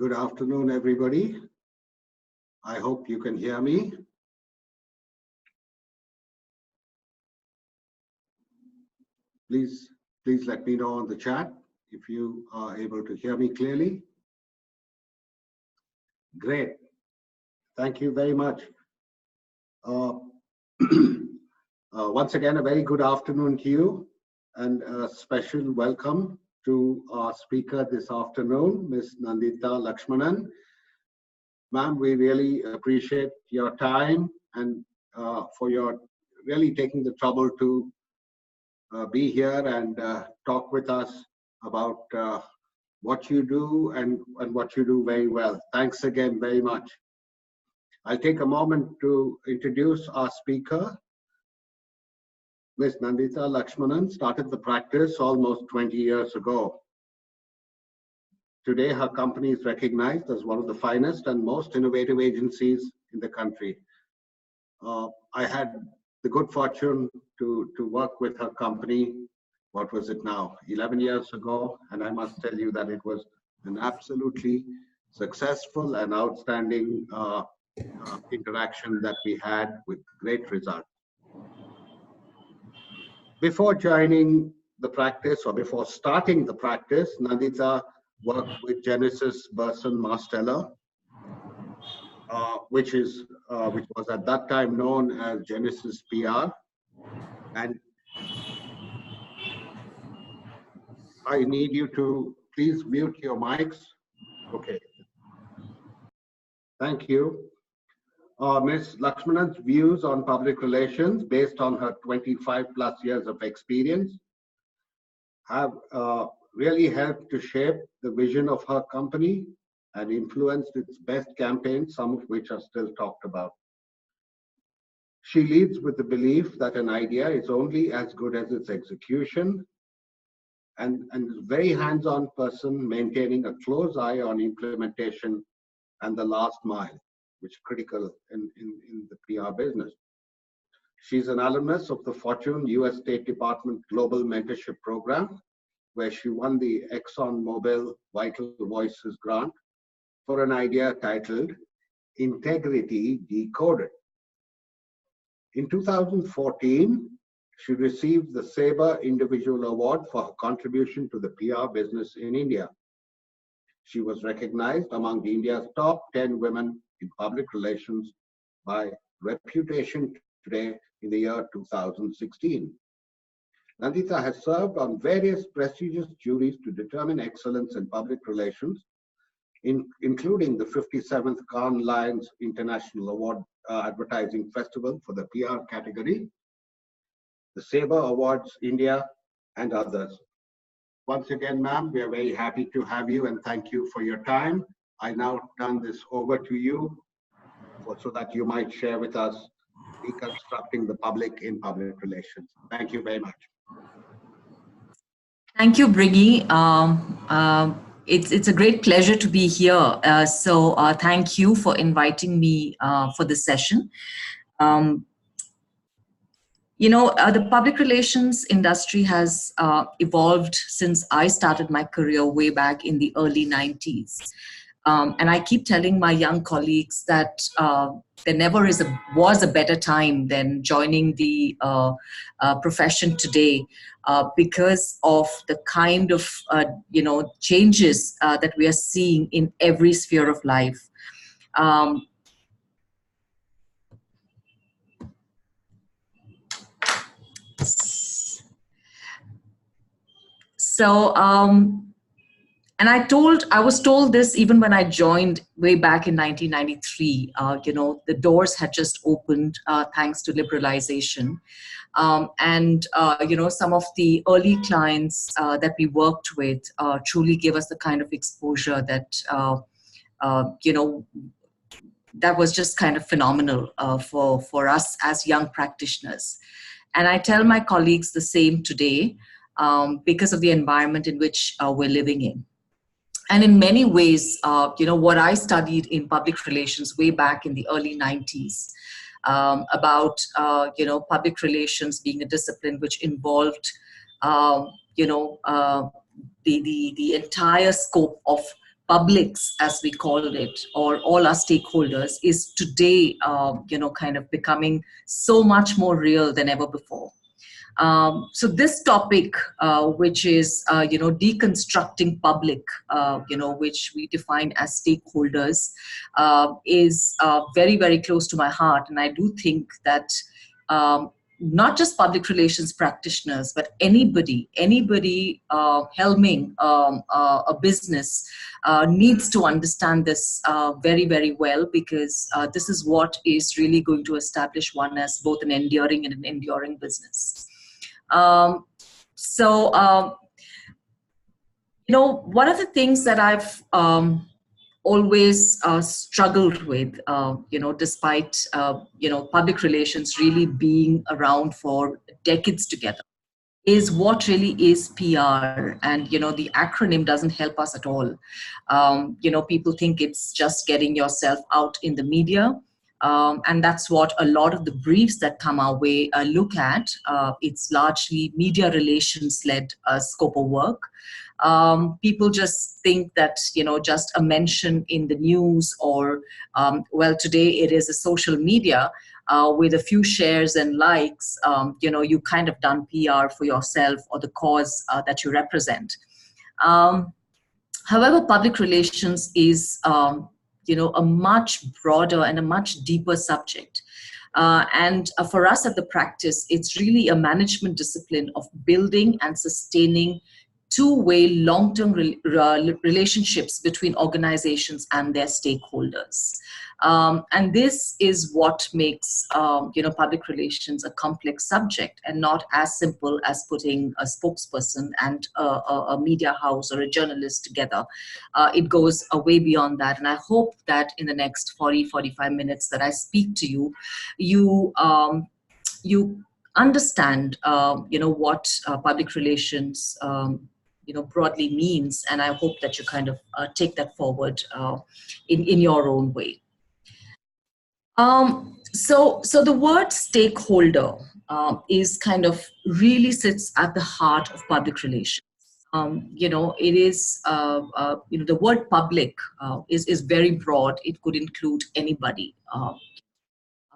Good afternoon, everybody. I hope you can hear me. Please let me know on the chat if you are able to hear me clearly. Great. Thank you very much. Once again, a very good afternoon to you, and a special welcome to our speaker this afternoon, Ms. Nandita Lakshmanan. Ma'am, we really appreciate your time and for your really taking the trouble to be here and talk with us about what you do and what you do very well. Thanks again very much. I'll take a moment to introduce our speaker. Ms. Nandita Lakshmanan started the practice almost 20 years ago. Today, her company is recognized as one of the finest and most innovative agencies in the country. I had the good fortune to work with her company, what was it now, 11 years ago, and I must tell you that it was an absolutely successful and outstanding interaction that we had with great results. Before joining the practice, or before starting the practice, Nandita worked with Genesis Burson Marsteller, which was at that time known as Genesis PR. And I need you to please mute your mics. Okay. Thank you. Ms. Lakshmanan's views on public relations, based on her 25+ years of experience, have really helped to shape the vision of her company and influenced its best campaigns, some of which are still talked about. She leads with the belief that an idea is only as good as its execution, and is a very hands-on person, maintaining a close eye on implementation and the last mile, which is critical in the PR business. She's an alumnus of the Fortune US State Department Global Mentorship Program, where she won the ExxonMobil Vital Voices grant for an idea titled Integrity Decoded. In 2014, she received the Sabre Individual Award for her contribution to the PR business in India. She was recognized among India's top 10 women in public relations by Reputation Today in the year 2016. Nandita has served on various prestigious juries to determine excellence in public relations, including the 57th Cannes Lions International Award Advertising Festival for the PR category, the Sabre Awards India, and others. Once again, ma'am, we are very happy to have you, and thank you for your time. I now turn this over to you so that you might share with us deconstructing the public in public relations. Thank you very much. Thank you, Briggy. It's a great pleasure to be here. Thank you for inviting me for this session. The public relations industry has evolved since I started my career way back in the early 90s. And I keep telling my young colleagues that there never was a better time than joining the profession today, because of the kind of changes that we are seeing in every sphere of life. And I was told this even when I joined way back in 1993. The doors had just opened thanks to liberalization. Some of the early clients that we worked with truly gave us the kind of exposure that, that was just kind of phenomenal for us as young practitioners. And I tell my colleagues the same today because of the environment in which we're living in. And in many ways, what I studied in public relations way back in the early 90s about, public relations being a discipline which involved, the entire scope of publics, as we called it, or all our stakeholders, is today, kind of becoming so much more real than ever before. So this topic, which is, deconstructing public, which we define as stakeholders, is very, very close to my heart. And I do think that not just public relations practitioners, but anybody helming a business needs to understand this very, very well, because this is what is really going to establish one as both an enduring and an enduring business. One of the things that I've always struggled with, despite, public relations really being around for decades together, is what really is PR. And, the acronym doesn't help us at all. People think it's just getting yourself out in the media. And that's what a lot of the briefs that come our way look at. It's largely media relations-led scope of work. People just think that, just a mention in the news, or, today it is a social media with a few shares and likes, you kind of done PR for yourself or the cause that you represent. However, public relations is, a much broader and a much deeper subject. And for us at the practice, it's really a management discipline of building and sustaining two-way long-term relationships between organizations and their stakeholders. And this is what makes public relations a complex subject, and not as simple as putting a spokesperson and a media house or a journalist together. It goes way beyond that. And I hope that in the next 45 minutes that I speak to you, you understand what public relations broadly means. And I hope that you kind of take that forward in your own way. So the word stakeholder is kind of really sits at the heart of public relations. It is, the word public is very broad. It could include anybody.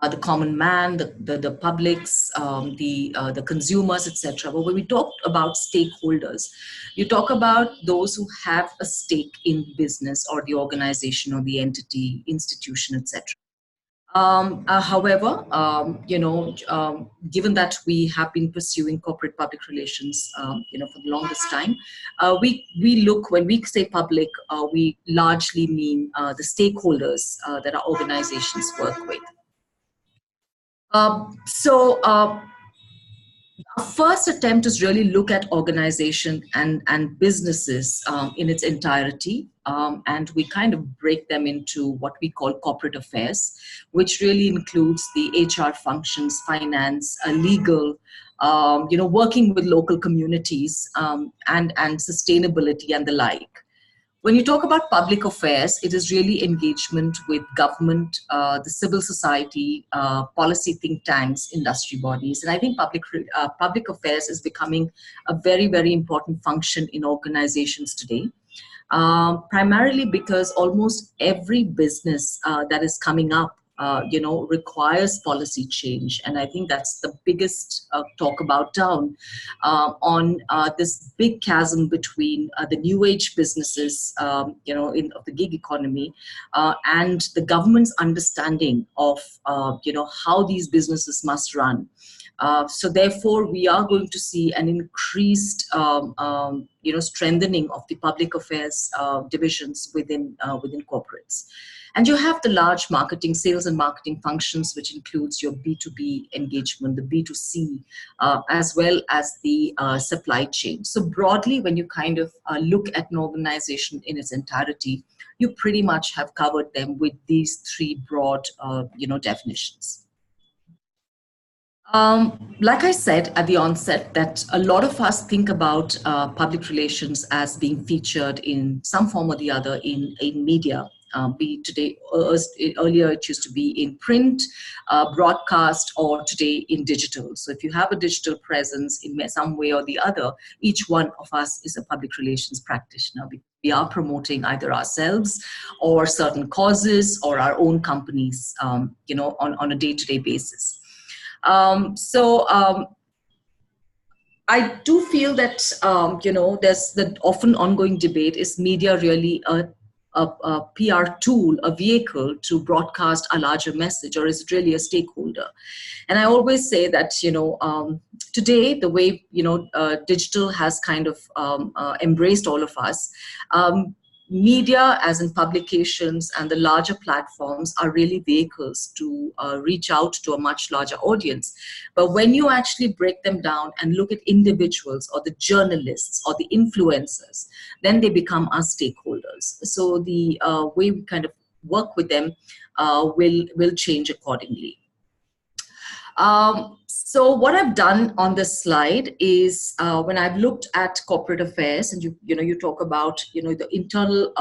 The common man, the publics, the consumers, etc. But when we talk about stakeholders, you talk about those who have a stake in business or the organization or the entity, institution, etc. However, given that we have been pursuing corporate public relations, for the longest time, we look, when we say public, we largely mean the stakeholders that our organizations work with. Our first attempt is really look at organization and businesses in its entirety. And we kind of break them into what we call corporate affairs, which really includes the HR functions, finance, legal, working with local communities, and sustainability and the like. When you talk about public affairs, it is really engagement with government, the civil society, policy think tanks, industry bodies. And I think public affairs is becoming a very, very important function in organizations today. Primarily because almost every business that is coming up, requires policy change. And I think that's the biggest talk about town on this big chasm between the new age businesses, of the gig economy, and the government's understanding of, how these businesses must run. So therefore, we are going to see an increased, strengthening of the public affairs divisions within corporates. And you have the large sales and marketing functions, which includes your B2B engagement, the B2C, as well as the supply chain. So broadly, when you kind of look at an organization in its entirety, you pretty much have covered them with these three broad, definitions. Like I said at the onset, that a lot of us think about public relations as being featured in some form or the other in media. Be today, earlier it used to be in print, broadcast, or today in digital. So if you have a digital presence in some way or the other, each one of us is a public relations practitioner. we are promoting either ourselves or certain causes or our own companies, on a day-to-day basis. I do feel that, there's the often ongoing debate, is media really a PR tool, a vehicle to broadcast a larger message, or is it really a stakeholder? And I always say that, today, the way, digital has kind of embraced all of us, media, as in publications and the larger platforms, are really vehicles to reach out to a much larger audience. But when you actually break them down and look at individuals or the journalists or the influencers, then they become our stakeholders. So the way we kind of work with them will change accordingly. So what I've done on this slide is when I've looked at corporate affairs, and you talk about the internal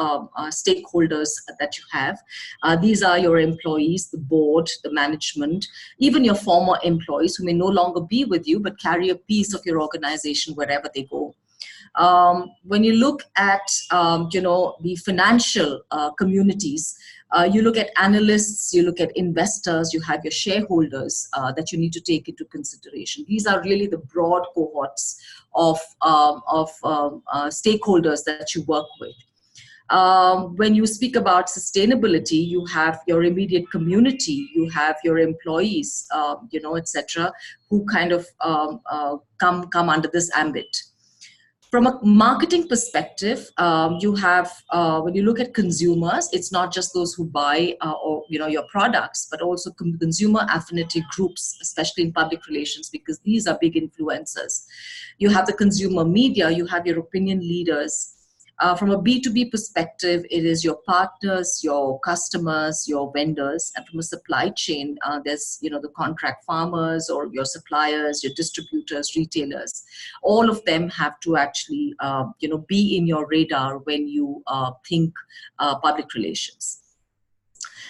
stakeholders that you have. These are your employees, the board, the management, even your former employees who may no longer be with you but carry a piece of your organization wherever they go. When you look at the financial communities, you look at analysts, you look at investors, you have your shareholders that you need to take into consideration. These are really the broad cohorts of stakeholders that you work with. When you speak about sustainability, you have your immediate community, you have your employees, etc., who kind of come under this ambit. From a marketing perspective, you have, when you look at consumers, it's not just those who buy your products, but also consumer affinity groups, especially in public relations, because these are big influencers. You have the consumer media, you have your opinion leaders. From a B2B perspective, it is your partners, your customers, your vendors. And from a supply chain, there's the contract farmers or your suppliers, your distributors, retailers. All of them have to actually be in your radar when you think public relations.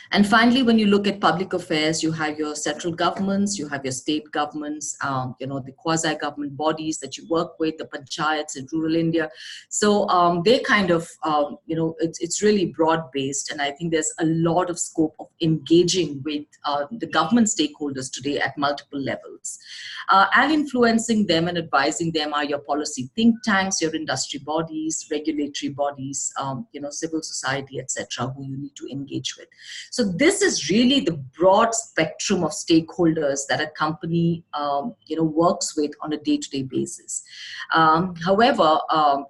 And finally, when you look at public affairs, you have your central governments, you have your state governments, the quasi-government bodies that you work with, the panchayats in rural India. So they kind of, it's really broad-based, and I think there's a lot of scope of engaging with the government stakeholders today at multiple levels. And influencing them and advising them are your policy think tanks, your industry bodies, regulatory bodies, civil society, etc., who you need to engage with. So this is really the broad spectrum of stakeholders that a company, works with on a day-to-day basis. However,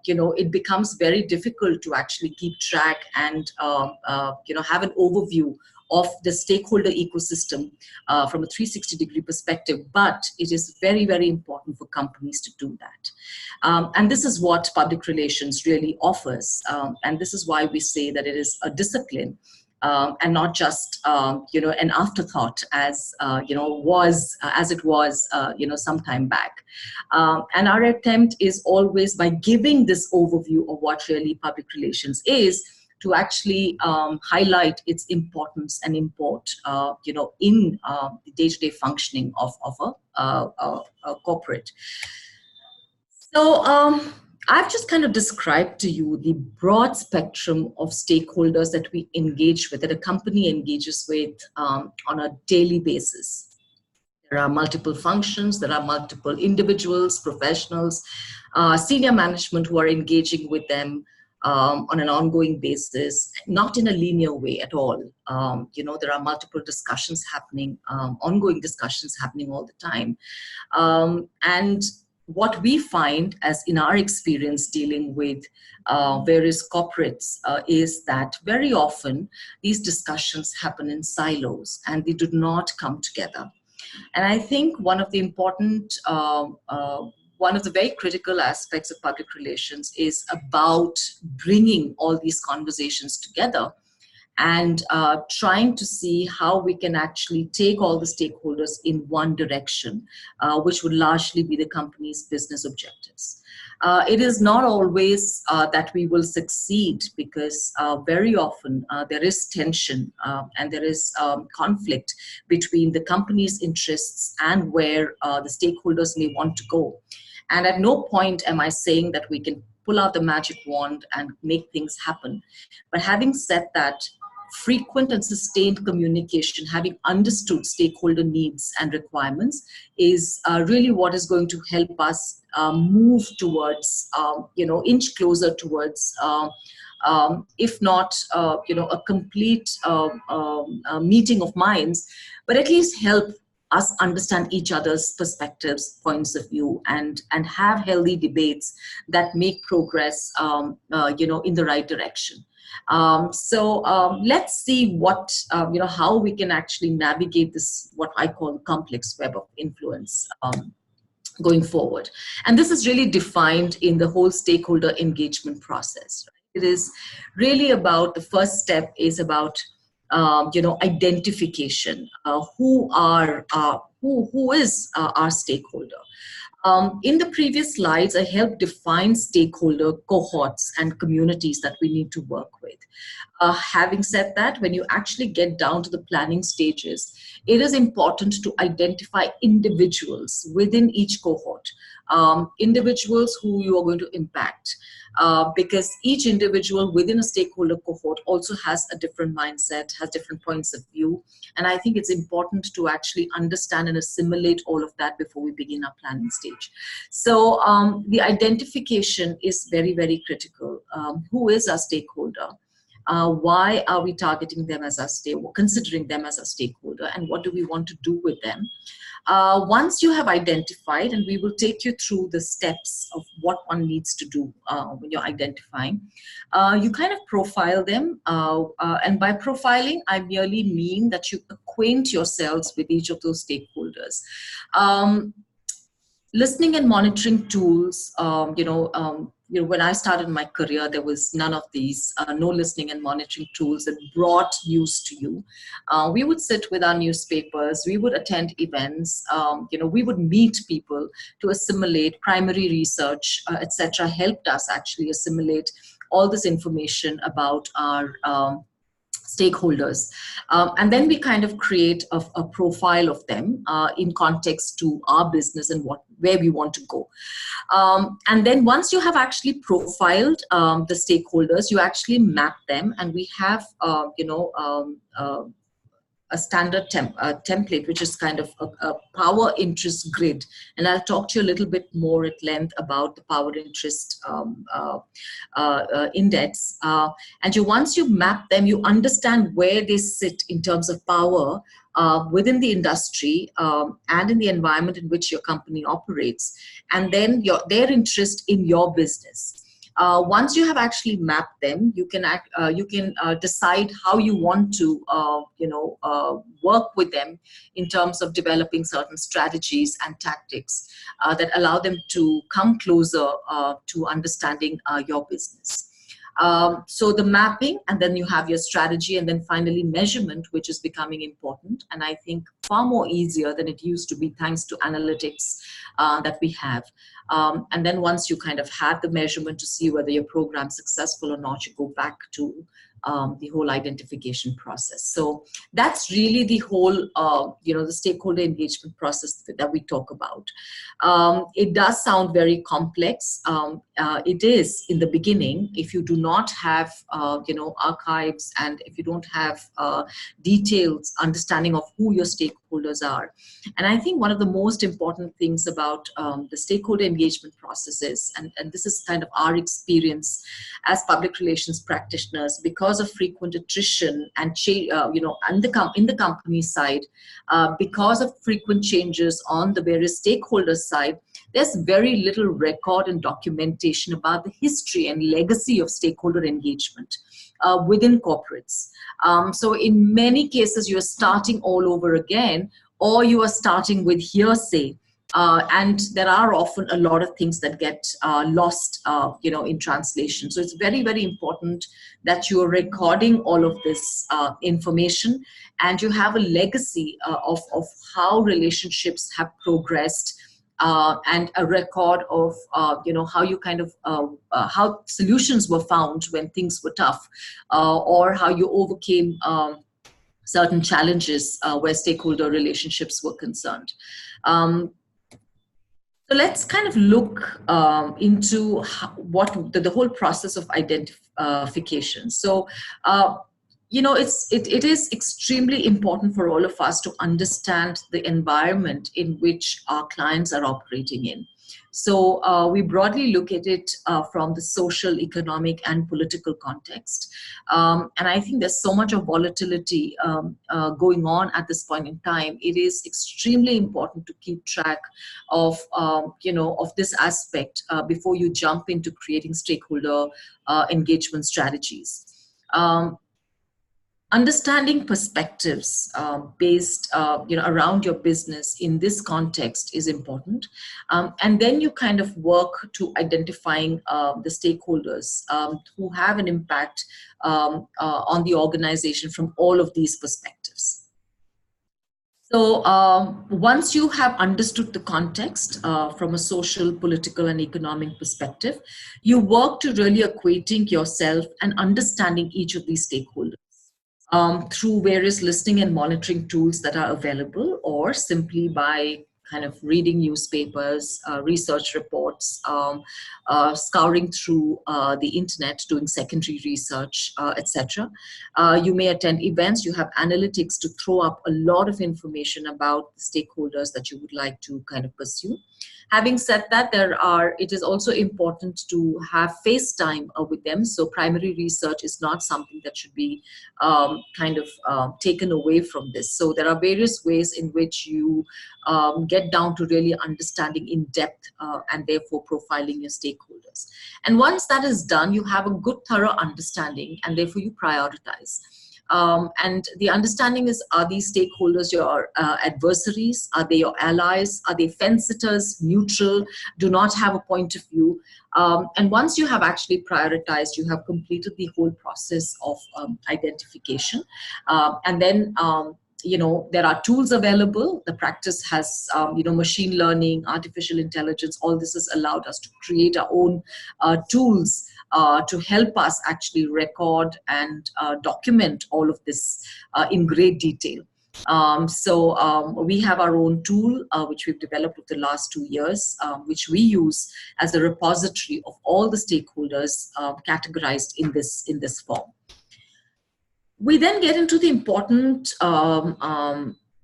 it becomes very difficult to actually keep track and, have an overview of the stakeholder ecosystem from a 360-degree perspective, but it is very, very important for companies to do that. And this is what public relations really offers. And this is why we say that it is a discipline and not just an afterthought, as it was some time back. And our attempt is always, by giving this overview of what really public relations is, to actually highlight its importance and import, in the day-to-day functioning of a corporate. So I've just kind of described to you the broad spectrum of stakeholders that we engage with, that a company engages with on a daily basis. There are multiple functions, there are multiple individuals, professionals, senior management who are engaging with them on an ongoing basis, not in a linear way at all. There are multiple discussions happening, ongoing discussions happening all the time. And what we find, as in our experience dealing with various corporates, is that very often these discussions happen in silos and they do not come together. And I think one of the important, one of the very critical aspects of public relations is about bringing all these conversations together and trying to see how we can actually take all the stakeholders in one direction, which would largely be the company's business objectives. It is not always that we will succeed, because very often there is tension and there is conflict between the company's interests and where the stakeholders may want to go. And at no point am I saying that we can pull out the magic wand and make things happen. But having said that, frequent and sustained communication, having understood stakeholder needs and requirements, is really what is going to help us move towards, inch closer towards, if not, a complete meeting of minds, but at least help us understand each other's perspectives, points of view, and have healthy debates that make progress, in the right direction. Let's see what, how we can actually navigate this, what I call complex web of influence going forward. And this is really defined in the whole stakeholder engagement process. It is really about, the first step is about, identification. Who is our stakeholder? In the previous slides, I helped define stakeholder cohorts and communities that we need to work with. Having said that, when you actually get down to the planning stages, it is important to identify individuals within each cohort, individuals who you are going to impact. Because each individual within a stakeholder cohort also has a different mindset, has different points of view. And I think it's important to actually understand and assimilate all of that before we begin our planning stage. So the identification is very, very critical. Who is our stakeholder? Why are we targeting them as our stakeholder, considering them as a stakeholder, and what do we want to do with them? Once you have identified, and we will take you through the steps of what one needs to do when you're identifying, you kind of profile them. And by profiling, I merely mean that you acquaint yourselves with each of those stakeholders. Listening and monitoring tools, when I started my career, there was none of these, no listening and monitoring tools that brought news to you. We would sit with our newspapers, we would attend events, we would meet people to assimilate primary research, etc. Helped us actually assimilate all this information about our stakeholders. And then we kind of create a profile of them in context to our business and where we want to go. And then once you have actually profiled the stakeholders, you actually map them, and we have, a standard template, which is kind of a power interest grid. And I'll talk to you a little bit more at length about the power interest index. And once you map them, you understand where they sit in terms of power within the industry and in the environment in which your company operates, and then their interest in your business. Once you have actually mapped them, you can decide how you want to work with them in terms of developing certain strategies and tactics that allow them to come closer to understanding your business. So the mapping, and then you have your strategy, and then finally measurement, which is becoming important, and I think far more easier than it used to be thanks to analytics that we have. And then once you kind of have the measurement to see whether your program's successful or not, you go back to the whole identification process. So that's really the whole, the stakeholder engagement process that we talk about. It does sound very complex. It is in the beginning. If you do not have, archives, and if you don't have details, understanding of who your stakeholders are. And I think one of the most important things about the stakeholder engagement processes, and this is kind of our experience as public relations practitioners, because of frequent attrition and in the company side, because of frequent changes on the various stakeholders side, there's very little record and documentation about the history and legacy of stakeholder engagement within corporates. So in many cases, you're starting all over again, or you are starting with hearsay. And there are often a lot of things that get lost, in translation. So it's very, very important that you're recording all of this information, and you have a legacy of how relationships have progressed, and a record of, how you kind of, how solutions were found when things were tough, or how you overcame certain challenges where stakeholder relationships were concerned. So let's kind of look into what the whole process of identification. So, it is extremely important for all of us to understand the environment in which our clients are operating in. So we broadly look at it from the social, economic, and political context. And I think there's so much of volatility going on at this point in time. It is extremely important to keep track of, of this aspect before you jump into creating stakeholder engagement strategies. Understanding perspectives based around your business in this context is important, and then you kind of work to identifying the stakeholders who have an impact on the organization from all of these perspectives. So once you have understood the context from a social, political, and economic perspective, you work to really equating yourself and understanding each of these stakeholders through various listening and monitoring tools that are available, or simply by kind of reading newspapers, research reports, scouring through the internet, doing secondary research, etc. You may attend events. You have analytics to throw up a lot of information about the stakeholders that you would like to kind of pursue. Having said that, it is also important to have face time with them. So primary research is not something that should be taken away from this. So there are various ways in which you get down to really understanding in depth and therefore profiling your stakeholders. And once that is done, you have a good thorough understanding, and therefore you prioritize. And the understanding is, are these stakeholders your adversaries? Are they your allies? Are they fence-sitters, neutral, do not have a point of view? And once you have actually prioritized, you have completed the whole process of identification. And then there are tools available. The practice has, machine learning, artificial intelligence. All this has allowed us to create our own tools to help us actually record and document all of this in great detail. So we have our own tool, which we've developed over the last 2 years, which we use as a repository of all the stakeholders categorized in this form. We then get into the important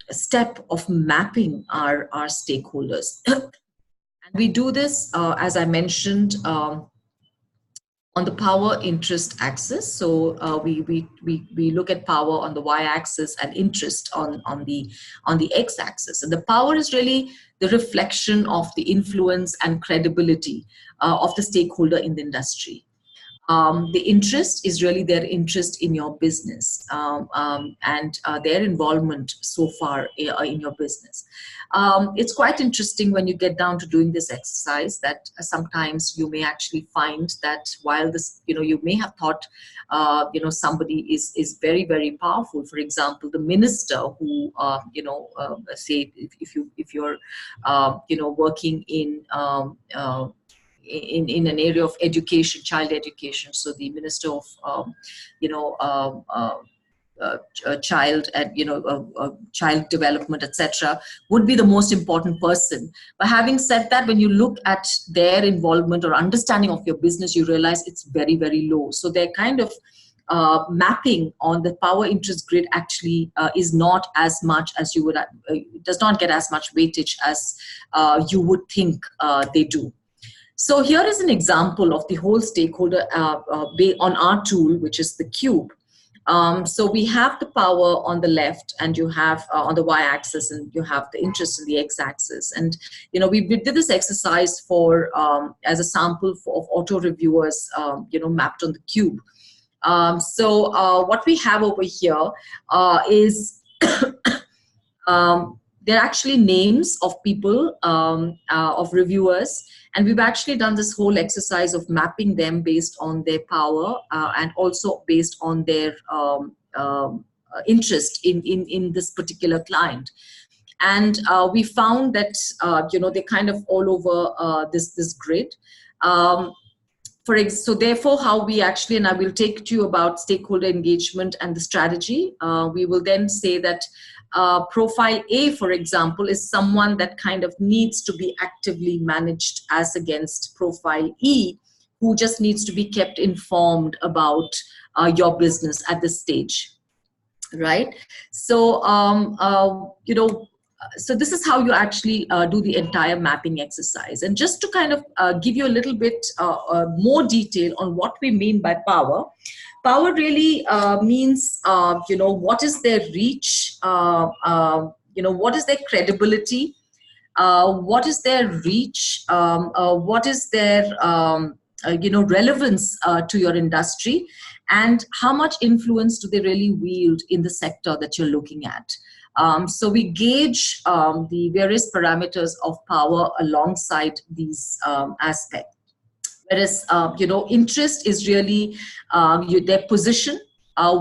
step of mapping our stakeholders. And we do this, as I mentioned, on the power interest axis. So we look at power on the y-axis and interest on the x-axis. And the power is really the reflection of the influence and credibility of the stakeholder in the industry. The interest is really their interest in your business and their involvement so far in your business. It's quite interesting when you get down to doing this exercise that sometimes you may actually find that while this, you may have thought, somebody is very, very powerful. For example, the minister who, say if you're, working in an area of education, child education. So the Minister of, child and child development, etc., would be the most important person. But having said that, when you look at their involvement or understanding of your business, you realize it's very, very low. So they're kind of mapping on the power interest grid actually is not as much as you would, does not get as much weightage as you would think they do. So here is an example of the whole stakeholder on our tool, which is the cube. So we have the power on the left, and you have on the y-axis, and you have the interest in the x-axis. And we did this exercise for as a sample of auto reviewers, mapped on the cube. So what we have over here is they're actually names of people, of reviewers, and we've actually done this whole exercise of mapping them based on their power and also based on their interest in this particular client. And we found that they're kind of all over this grid. So therefore, how we actually, and I will take to you about stakeholder engagement and the strategy. We will then say that Profile A, for example, is someone that kind of needs to be actively managed, as against Profile E, who just needs to be kept informed about your business at this stage, right? So, so this is how you actually do the entire mapping exercise. And just to kind of give you a little bit more detail on what we mean by power. Power really means, what is their reach, what is their credibility, what is their reach, what is their, relevance to your industry, and how much influence do they really wield in the sector that you're looking at. So we gauge the various parameters of power alongside these aspects. Whereas, interest is really their position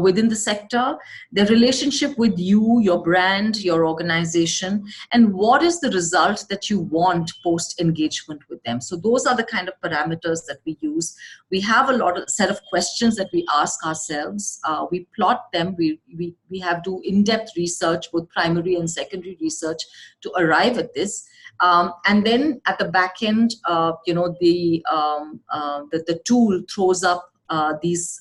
within the sector, their relationship with you, your brand, your organization, and what is the result that you want post-engagement with them. So those are the kind of parameters that we use. We have a set of questions that we ask ourselves. We plot them. We have to in-depth research, both primary and secondary research, to arrive at this. And then at the back end, the tool throws up these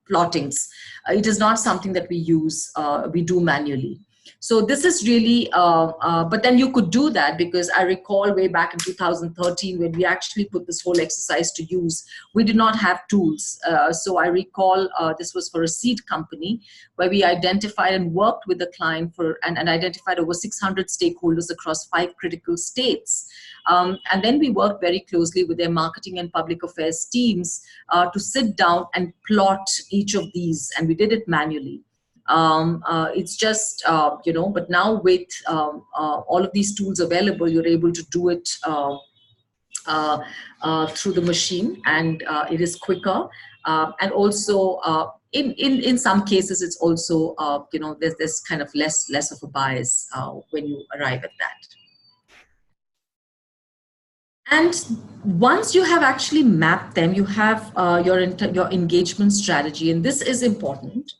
plottings. It is not something that we use, we do manually. So this is really, but then you could do that, because I recall way back in 2013 when we actually put this whole exercise to use, we did not have tools. So I recall this was for a seed company where we identified and worked with the client and identified over 600 stakeholders across 5 critical states. And then we worked very closely with their marketing and public affairs teams to sit down and plot each of these, and we did it manually. It's just, but now with all of these tools available, you're able to do it through the machine, and it is quicker. And also, in some cases, it's also, there's kind of less of a bias when you arrive at that. And once you have actually mapped them, you have your engagement strategy, and this is important.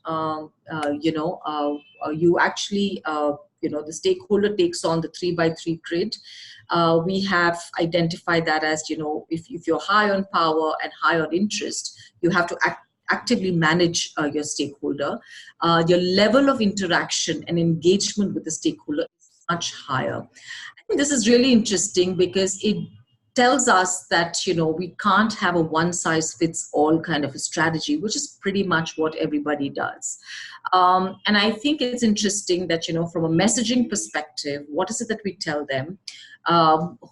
You actually, the stakeholder takes on the 3x3 grid. We have identified that as, if you're high on power and high on interest, you have to actively manage your stakeholder. Your level of interaction and engagement with the stakeholder is much higher. I think this is really interesting because it tells us that, we can't have a one-size-fits-all kind of a strategy, which is pretty much what everybody does. And I think it's interesting that, from a messaging perspective, what is it that we tell them?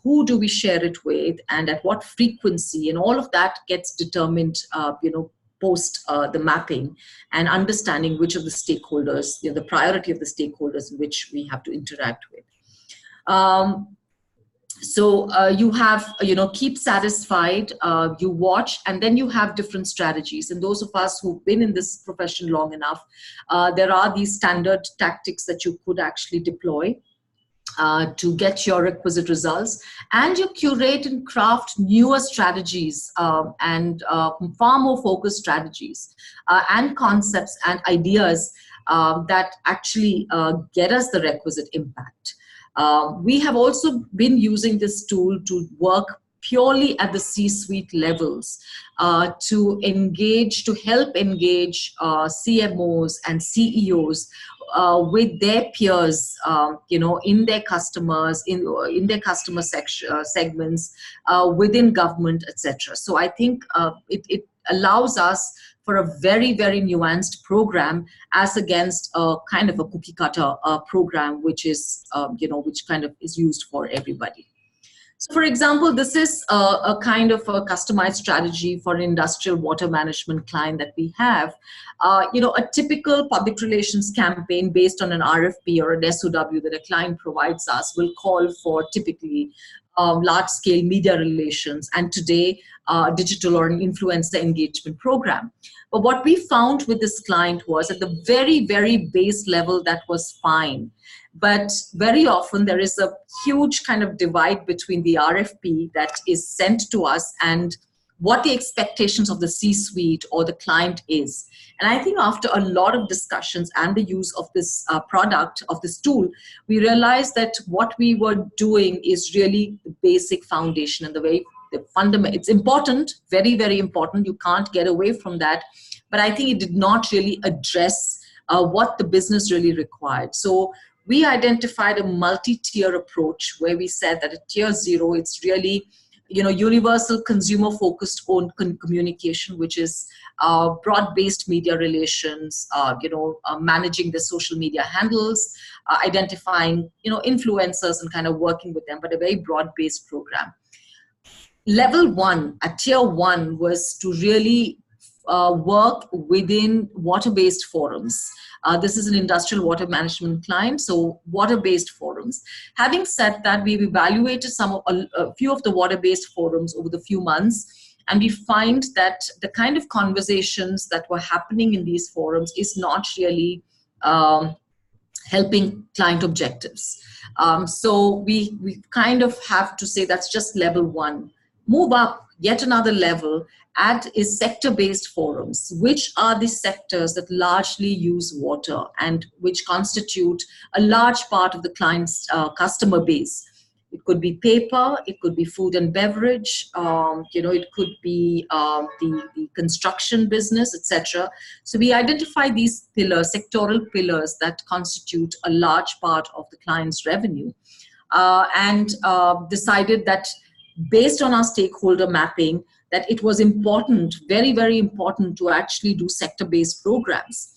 Who do we share it with, and at what frequency? And all of that gets determined, post the mapping and understanding which of the stakeholders, the priority of the stakeholders in which we have to interact with. So you have, keep satisfied, you watch, and then you have different strategies. And those of us who've been in this profession long enough, there are these standard tactics that you could actually deploy to get your requisite results. And you curate and craft newer strategies and far more focused strategies and concepts and ideas that actually get us the requisite impact. We have also been using this tool to work purely at the C-suite levels to help engage CMOs and CEOs with their peers, in their customers, in their customer segments, within government, etc. So I think it allows us for a very, very nuanced program, as against a kind of a cookie cutter program, which is, which kind of is used for everybody. So for example, this is a kind of a customized strategy for an industrial water management client that we have. A typical public relations campaign based on an RFP or an SOW that a client provides us will call for typically large-scale media relations, and today digital or an influencer engagement program. But what we found with this client was at the very, very base level, that was fine. But very often there is a huge kind of divide between the RFP that is sent to us and what the expectations of the C-suite or the client is. And I think after a lot of discussions and the use of this product, of this tool, we realized that what we were doing is really the basic foundation and the fundamental. It's important, very, very important. You can't get away from that. But I think it did not really address what the business really required. So we identified a multi-tier approach where we said that at tier 0, it's really universal consumer-focused own communication, which is broad-based media relations, managing the social media handles, identifying, influencers and kind of working with them, but a very broad-based program. Level 1, at tier 1, was to really work within water-based forums. This is an industrial water management client, so water-based forums. Having said that, we've evaluated a few of the water-based forums over the few months, and we find that the kind of conversations that were happening in these forums is not really helping client objectives. So we kind of have to say that's just level 1. Move up yet another level is sector-based forums, which are the sectors that largely use water and which constitute a large part of the client's customer base. It could be paper, it could be food and beverage, it could be the construction business, etc. So we identify these pillars, sectoral pillars that constitute a large part of the client's revenue, and decided that based on our stakeholder mapping, that it was important, very, very important to actually do sector-based programs.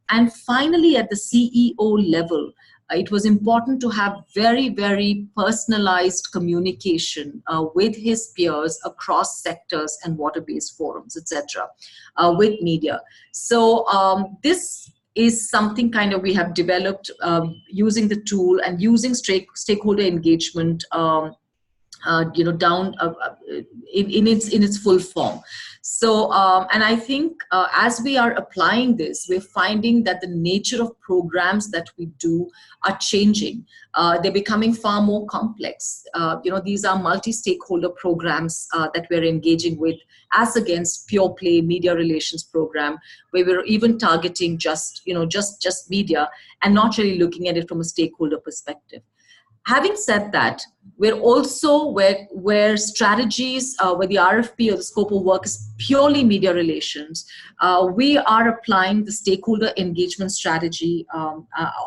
And finally, at the CEO level, it was important to have very, very personalized communication with his peers across sectors and water-based forums, etc., with media. So this is something kind of we have developed using the tool and using stakeholder engagement down in its full form. So, and I think as we are applying this, we're finding that the nature of programs that we do are changing. They're becoming far more complex. These are multi-stakeholder programs that we're engaging with, as against pure play media relations program, where we're even targeting just media and not really looking at it from a stakeholder perspective. Having said that, we're also where strategies, where the RFP or the scope of work is purely media relations, we are applying the stakeholder engagement strategy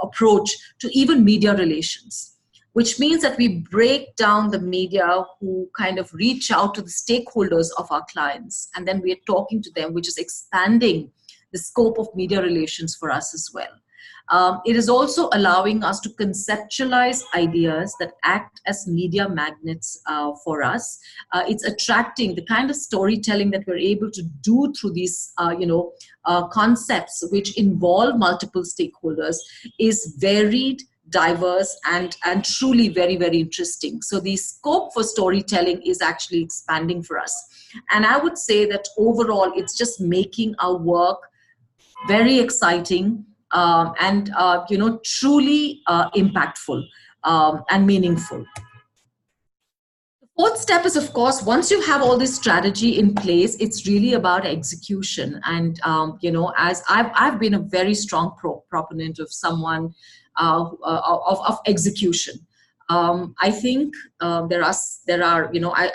approach to even media relations, which means that we break down the media who kind of reach out to the stakeholders of our clients, and then we're talking to them, which is expanding the scope of media relations for us as well. It is also allowing us to conceptualize ideas that act as media magnets for us. It's attracting the kind of storytelling that we're able to do through these, concepts which involve multiple stakeholders is varied, diverse, and truly very, very interesting. So the scope for storytelling is actually expanding for us. And I would say that overall, it's just making our work very exciting, and truly impactful and meaningful. The fourth step is, of course, once you have all this strategy in place, it's really about execution. And as I've been a very strong proponent of someone of execution. I think there are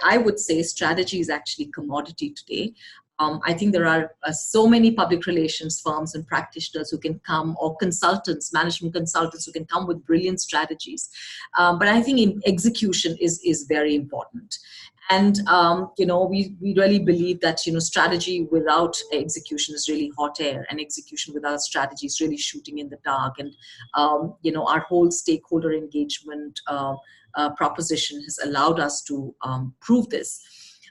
I would say strategy is actually commodity today. I think there are so many public relations firms and practitioners who can come, or consultants, management consultants who can come with brilliant strategies. But I think execution is very important. And, we really believe that, strategy without execution is really hot air, and execution without strategy is really shooting in the dark. And, our whole stakeholder engagement proposition has allowed us to prove this.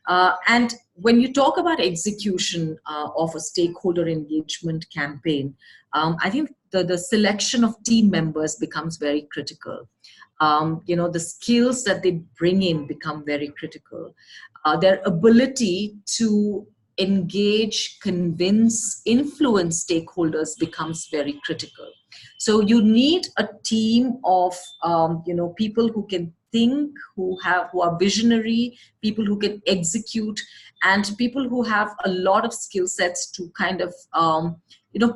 And when you talk about execution of a stakeholder engagement campaign, I think the selection of team members becomes very critical. The skills that they bring in become very critical. Their ability to engage, convince, influence stakeholders becomes very critical. So you need a team of people who can think, who are visionary, people who can execute, and people who have a lot of skill sets to kind of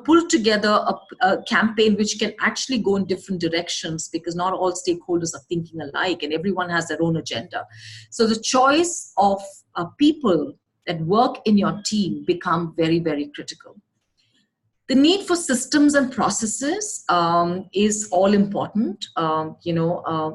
pull together a campaign which can actually go in different directions, because not all stakeholders are thinking alike and everyone has their own agenda. So the choice of people that work in your team become very, very critical. The need for systems and processes is all important. A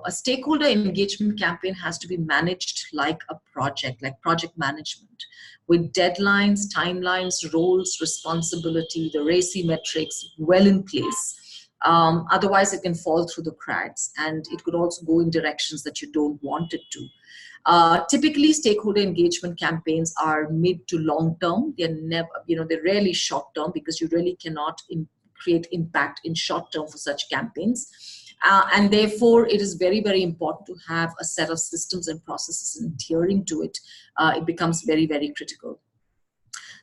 stakeholder engagement campaign has to be managed like a project, like project management, with deadlines, timelines, roles, responsibility, the RACI metrics well in place. Otherwise, it can fall through the cracks, and it could also go in directions that you don't want it to. Typically, stakeholder engagement campaigns are mid to long term. They're never, they're rarely short term, because you really cannot create impact in short term for such campaigns. And therefore, it is very, very important to have a set of systems and processes and adhering to it. It becomes very, very critical.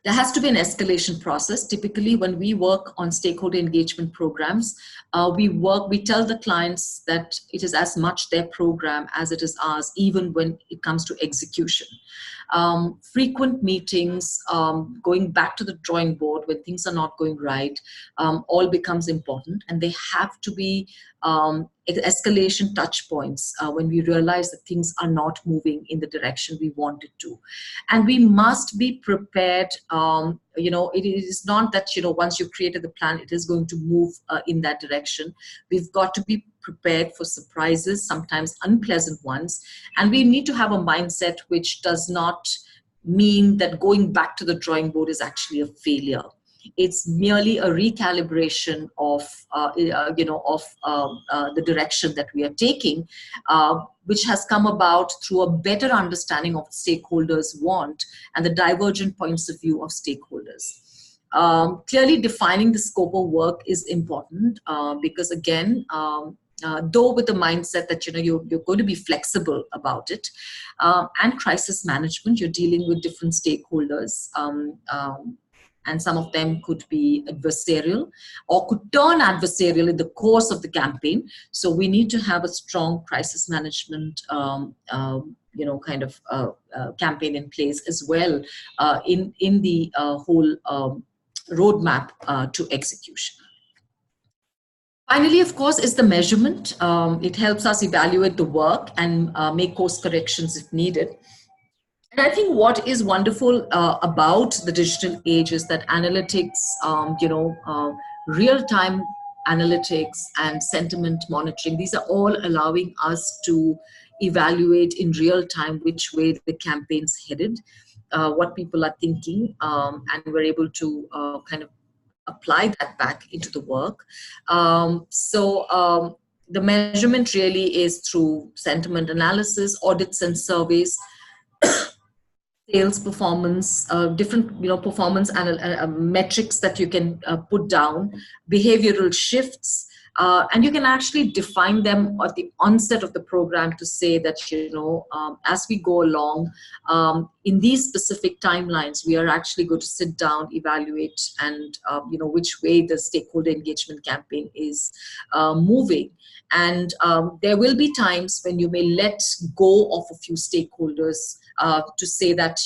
There has to be an escalation process. Typically, when we work on stakeholder engagement programs, we tell the clients that it is as much their program as it is ours, even when it comes to execution. Frequent meetings, going back to the drawing board when things are not going right, all becomes important, and they have to be escalation touch points when we realize that things are not moving in the direction we want it to. And we must be prepared. It is not that, once you've created the plan, it is going to move in that direction. We've got to be prepared for surprises, sometimes unpleasant ones. And we need to have a mindset which does not mean that going back to the drawing board is actually a failure. It's merely a recalibration of, the direction that we are taking, which has come about through a better understanding of what stakeholders want and the divergent points of view of stakeholders. Clearly defining the scope of work is important, because again, though with the mindset that you're going to be flexible about it, and crisis management, you're dealing with different stakeholders. And some of them could be adversarial or could turn adversarial in the course of the campaign. So we need to have a strong crisis management, campaign in place as well, in the whole roadmap to execution. Finally, of course, is the measurement. It helps us evaluate the work and make course corrections if needed. And I think what is wonderful about the digital age is that analytics, real-time analytics and sentiment monitoring, these are all allowing us to evaluate in real time which way the campaign's headed, what people are thinking, and we're able to kind of apply that back into the work. The measurement really is through sentiment analysis, audits and surveys, sales performance, different performance metrics that you can put down, behavioral shifts, and you can actually define them at the onset of the program to say that as we go along, in these specific timelines, we are actually going to sit down, evaluate, and which way the stakeholder engagement campaign is moving. And there will be times when you may let go of a few stakeholders to say that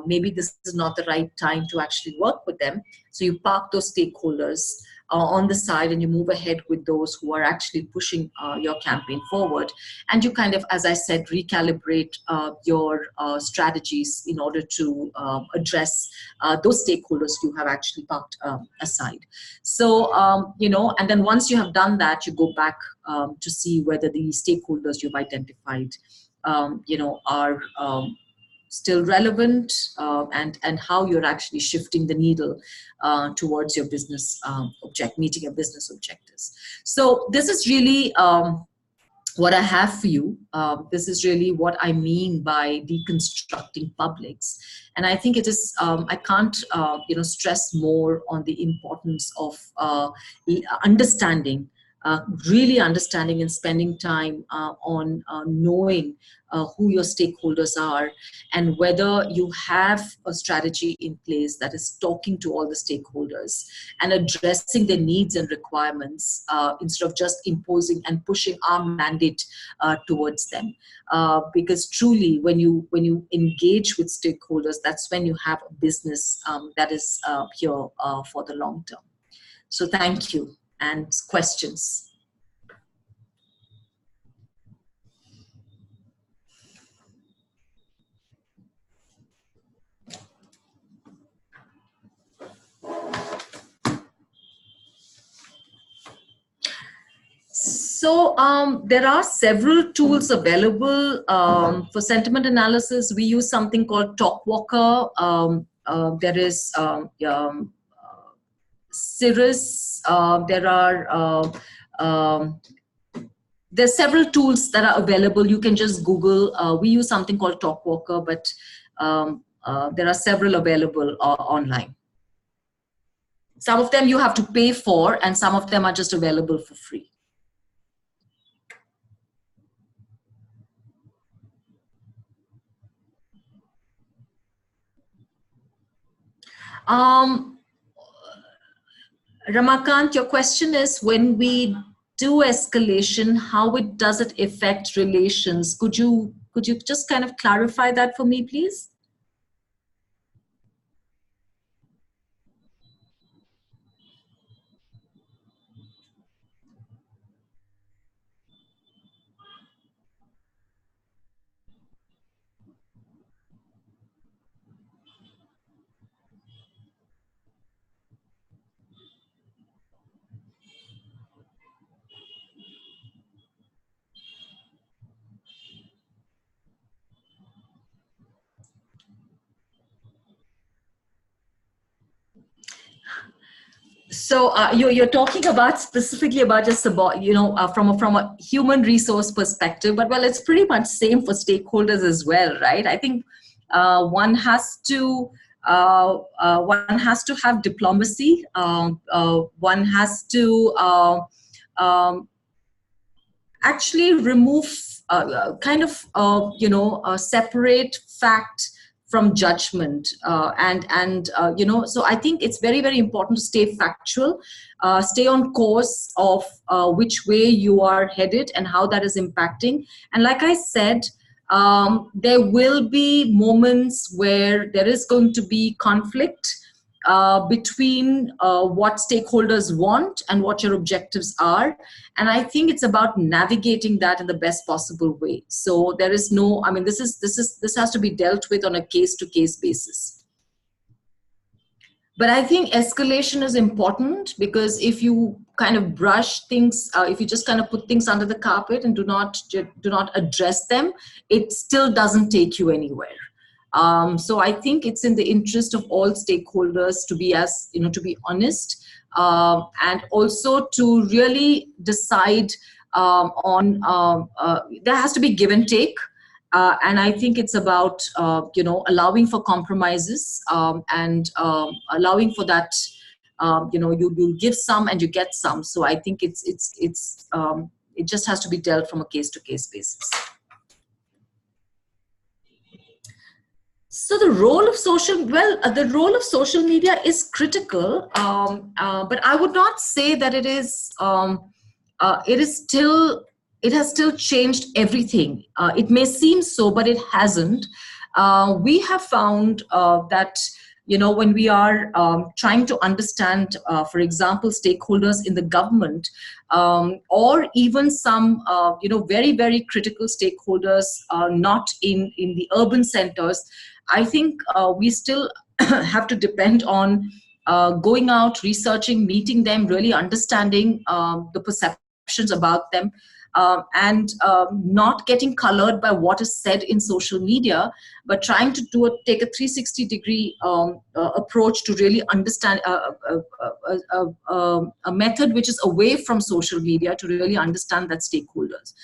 maybe this is not the right time to actually work with them. So you park those stakeholders on the side and you move ahead with those who are actually pushing your campaign forward. And you kind of, as I said, recalibrate your strategies in order to address those stakeholders you have actually parked aside. So, and then once you have done that, you go back to see whether the stakeholders you've identified are still relevant, and how you're actually shifting the needle towards your business meeting your business objectives. So this is really what I have for you. This is really what I mean by deconstructing publics. And I think it is, I can't stress more on the importance of understanding really understanding and spending time on knowing who your stakeholders are, and whether you have a strategy in place that is talking to all the stakeholders and addressing their needs and requirements instead of just imposing and pushing our mandate towards them. Because truly, when you engage with stakeholders, that's when you have a business that is here for the long term. So thank you. And questions. So there are several tools available for sentiment analysis. We use something called Talkwalker. There is Cirrus. There's several tools that are available. You can just Google. We use something called Talkwalker, but there are several available online. Some of them you have to pay for, and some of them are just available for free. Ramakant, your question is, when we do escalation, how does it affect relations? Could you just kind of clarify that for me, please? So you're talking about specifically about just about, from a human resource perspective, but well, it's pretty much same for stakeholders as well, right? I think one has to have diplomacy. One has to actually remove separate fact from judgment, so I think it's very, very important to stay factual, stay on course of which way you are headed and how that is impacting. And like I said, there will be moments where there is going to be conflict between what stakeholders want and what your objectives are. And I think it's about navigating that in the best possible way. So there is no, I mean, this has to be dealt with on a case-to-case basis. But I think escalation is important, because if you kind of brush things, if you just kind of put things under the carpet and do not address them, it still doesn't take you anywhere. So I think it's in the interest of all stakeholders to be to be honest, and also to really decide there has to be give and take. And I think it's about, allowing for compromises, and allowing for that, you give some and you get some. So I think it just has to be dealt from a case-to-case basis. So the role of social media is critical, but I would not say that it is. It has still changed everything. It may seem so, but it hasn't. We have found that when we are trying to understand, for example, stakeholders in the government, or even some very, very critical stakeholders not in the urban centers, I think we still have to depend on going out, researching, meeting them, really understanding the perceptions about them, and not getting colored by what is said in social media, but trying to take a 360-degree approach to really understand a method which is away from social media to really understand that stakeholders.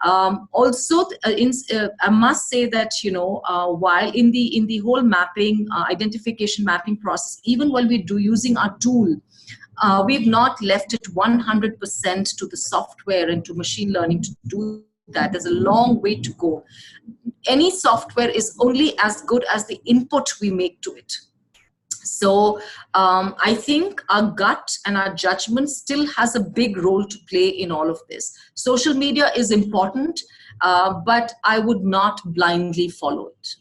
Also, I must say that while in the whole mapping, identification mapping process, even while we do using our tool, we've not left it 100% to the software and to machine learning to do that. There's a long way to go. Any software is only as good as the input we make to it. So I think our gut and our judgment still has a big role to play in all of this. Social media is important, but I would not blindly follow it.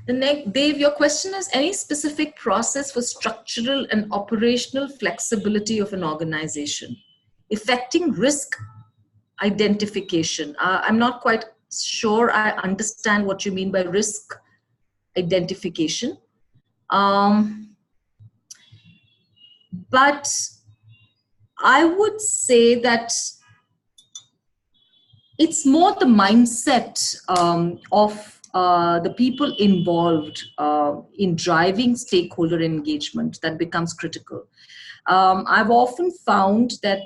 The next, Dave, your question is any specific process for structural and operational flexibility of an organization affecting risk identification? I'm not quite sure I understand what you mean by risk identification. But I would say that it's more the mindset of the people involved in driving stakeholder engagement that becomes critical. I've often found that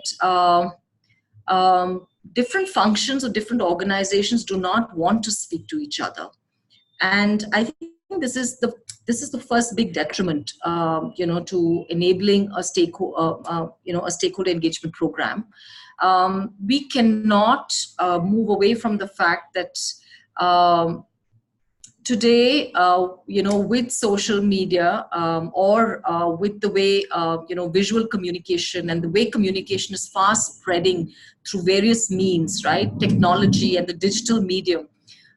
different functions of different organizations do not want to speak to each other, and I think this is the first big detriment, to enabling a stakeholder engagement program. We cannot move away from the fact that today, with social media or with the way, visual communication and the way communication is fast spreading through various means, right? Technology and the digital medium,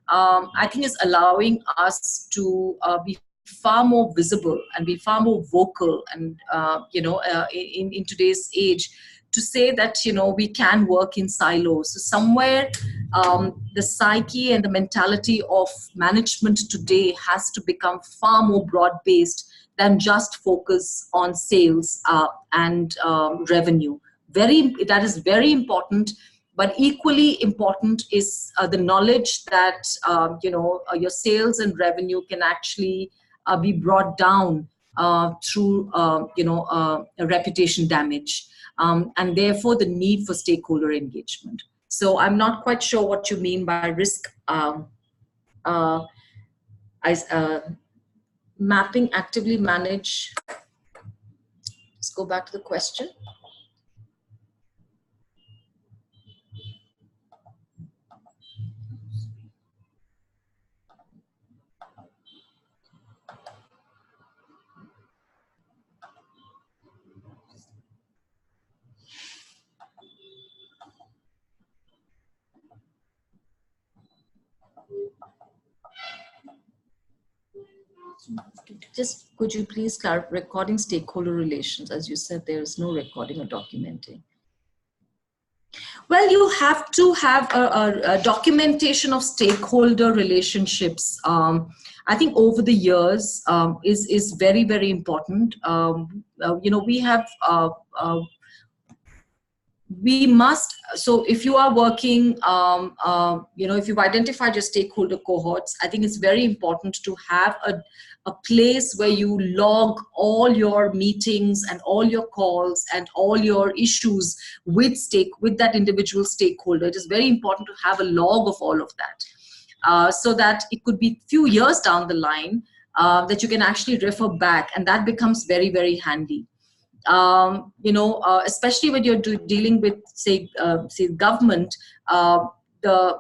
I think is allowing us to be far more visible and be far more vocal and, in today's age, to say that, we can work in silos. So somewhere the psyche and the mentality of management today has to become far more broad-based than just focus on sales and revenue. That is very important, but equally important is the knowledge that, your sales and revenue can actually be brought down through, reputation damage. And therefore the need for stakeholder engagement. So I'm not quite sure what you mean by risk mapping, actively manage. Let's go back to the question. Just could you please clarify recording stakeholder relations? As you said, there is no recording or documenting. Well, you have to have a documentation of stakeholder relationships. I think over the years is very, very important. We have we must, so if you are working, if you've identified your stakeholder cohorts, I think it's very important to have a place where you log all your meetings and all your calls and all your issues with that individual stakeholder. It is very important to have a log of all of that, so that it could be a few years down the line that you can actually refer back, and that becomes very, very handy. Especially when you're dealing with, say government, the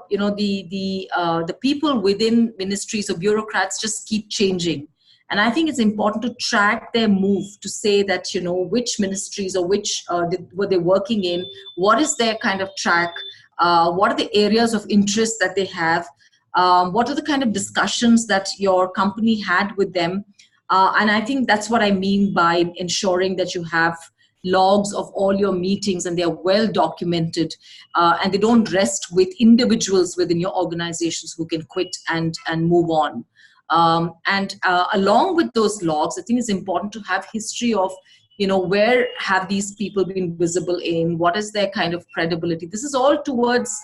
people within ministries or bureaucrats just keep changing. And I think it's important to track their move, to say that, which ministries or which were they working in, what is their kind of track, what are the areas of interest that they have, what are the kind of discussions that your company had with them. And I think that's what I mean by ensuring that you have logs of all your meetings and they are well documented, and they don't rest with individuals within your organizations who can quit and move on. And along with those logs, I think it's important to have history of, where have these people been visible in, what is their kind of credibility. This is all towards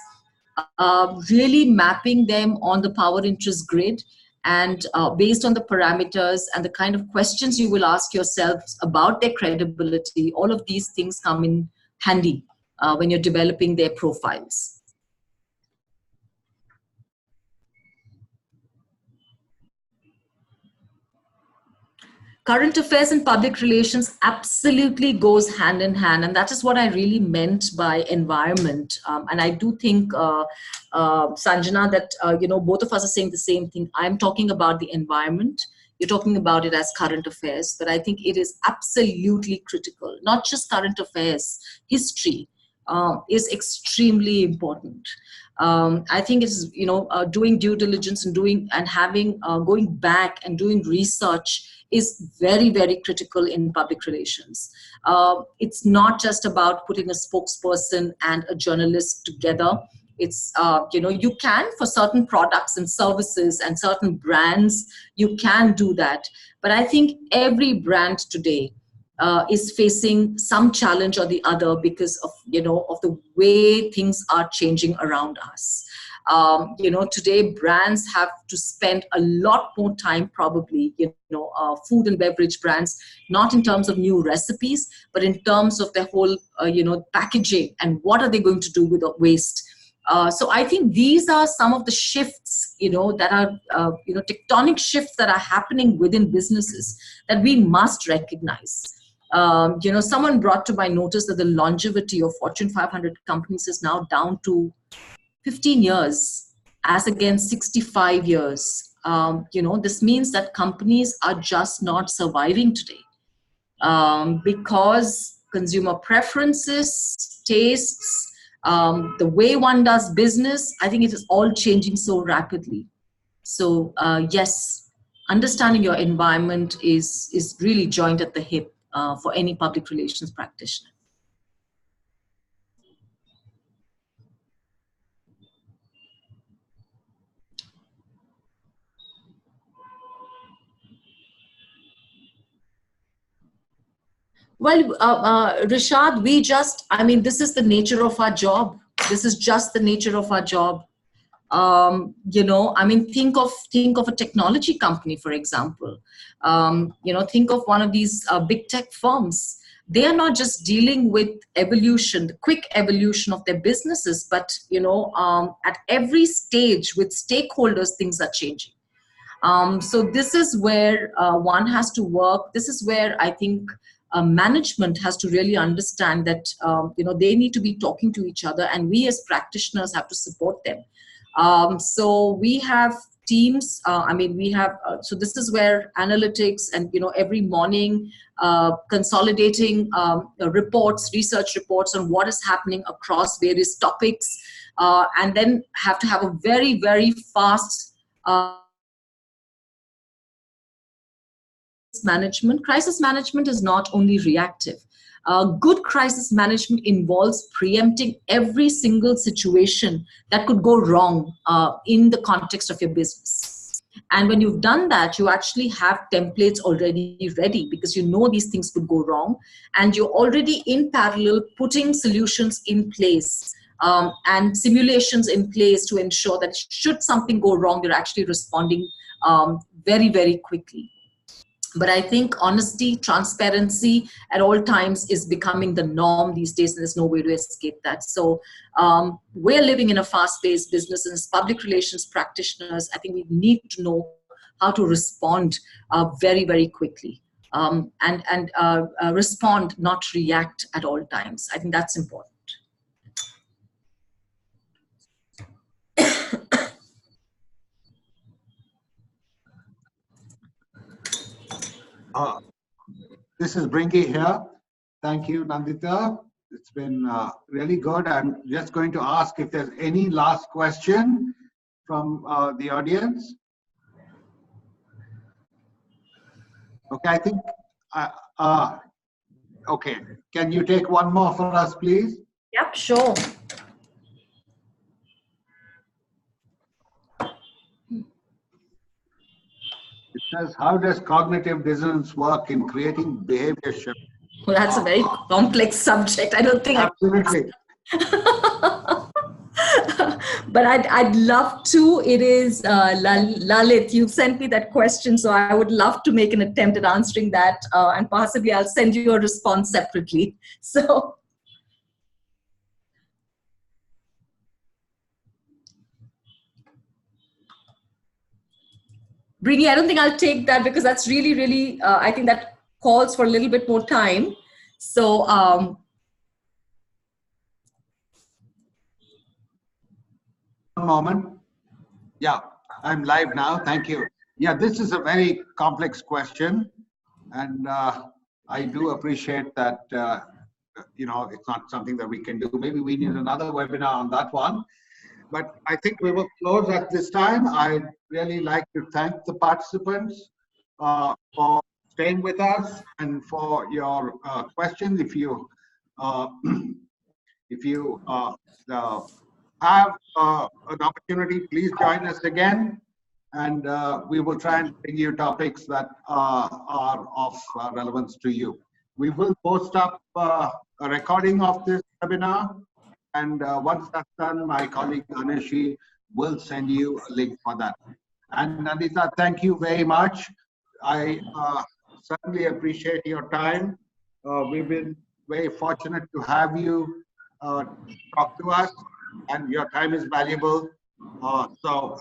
really mapping them on the power interest grid And based on the parameters and the kind of questions you will ask yourselves about their credibility, all of these things come in handy when you're developing their profiles. Current affairs and public relations absolutely goes hand in hand, and that is what I really meant by environment. And I do think, Sanjana, that both of us are saying the same thing. I'm talking about the environment. You're talking about it as current affairs, but I think it is absolutely critical. Not just current affairs, history is extremely important. I think it's doing due diligence and going back and doing research is very, very critical in public relations. It's not just about putting a spokesperson and a journalist together. It's, you can, for certain products and services and certain brands, you can do that. But I think every brand today is facing some challenge or the other because of, of the way things are changing around us. Today brands have to spend a lot more time, probably, food and beverage brands, not in terms of new recipes, but in terms of their whole, packaging and what are they going to do with the waste. So I think these are some of the shifts, that are, tectonic shifts that are happening within businesses that we must recognize. Someone brought to my notice that the longevity of Fortune 500 companies is now down to 15 years as against 65 years. This means that companies are just not surviving today because consumer preferences, tastes, the way one does business, I think it is all changing so rapidly. So yes, understanding your environment is really joined at the hip for any public relations practitioner. Well, Rishad, this is the nature of our job. This is just the nature of our job. Think of a technology company, for example. Think of one of these big tech firms. They are not just dealing with evolution, the quick evolution of their businesses, but, at every stage with stakeholders, things are changing. So this is where one has to work. This is where I think management has to really understand that they need to be talking to each other, and we as practitioners have to support them. So we have teams. So this is where analytics and every morning consolidating reports, research reports on what is happening across various topics, and then have to have a very, very fast management. Crisis management is not only reactive. Good crisis management involves preempting every single situation that could go wrong in the context of your business. And when you've done that, you actually have templates already ready because you know these things could go wrong, and you're already in parallel putting solutions in place and simulations in place to ensure that should something go wrong, you're actually responding very, very quickly. But I think honesty, transparency at all times is becoming the norm these days, and there's no way to escape that. So we're living in a fast-paced business, and as public relations practitioners, I think we need to know how to respond very, very quickly and respond, not react at all times. I think that's important. This is Brinky here. Thank you, Nandita. It's been really good. I'm just going to ask if there's any last question from the audience. Okay, I think, okay. Can you take one more for us, please? Yep, sure. It says, how does cognitive dissonance work in creating behavior shift? Well, that's a very complex subject. I don't think absolutely. But I'd love to. It is Lalit. You sent me that question, so I would love to make an attempt at answering that, and possibly I'll send you a response separately. So. Brini, I don't think I'll take that because that's really, really, I think that calls for a little bit more time. So, one moment. Yeah, I'm live now. Thank you. Yeah, this is a very complex question. And I do appreciate that, it's not something that we can do. Maybe we need another webinar on that one. But I think we will close at this time. I'd really like to thank the participants for staying with us and for your questions. If you have an opportunity, please join us again, and we will try and bring you topics that are of relevance to you. We will post up a recording of this webinar. And once that's done, my colleague Anushi will send you a link for that. And Nandita, thank you very much. I certainly appreciate your time. We've been very fortunate to have you talk to us, and your time is valuable. So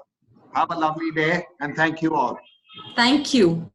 have a lovely day, and thank you all. Thank you.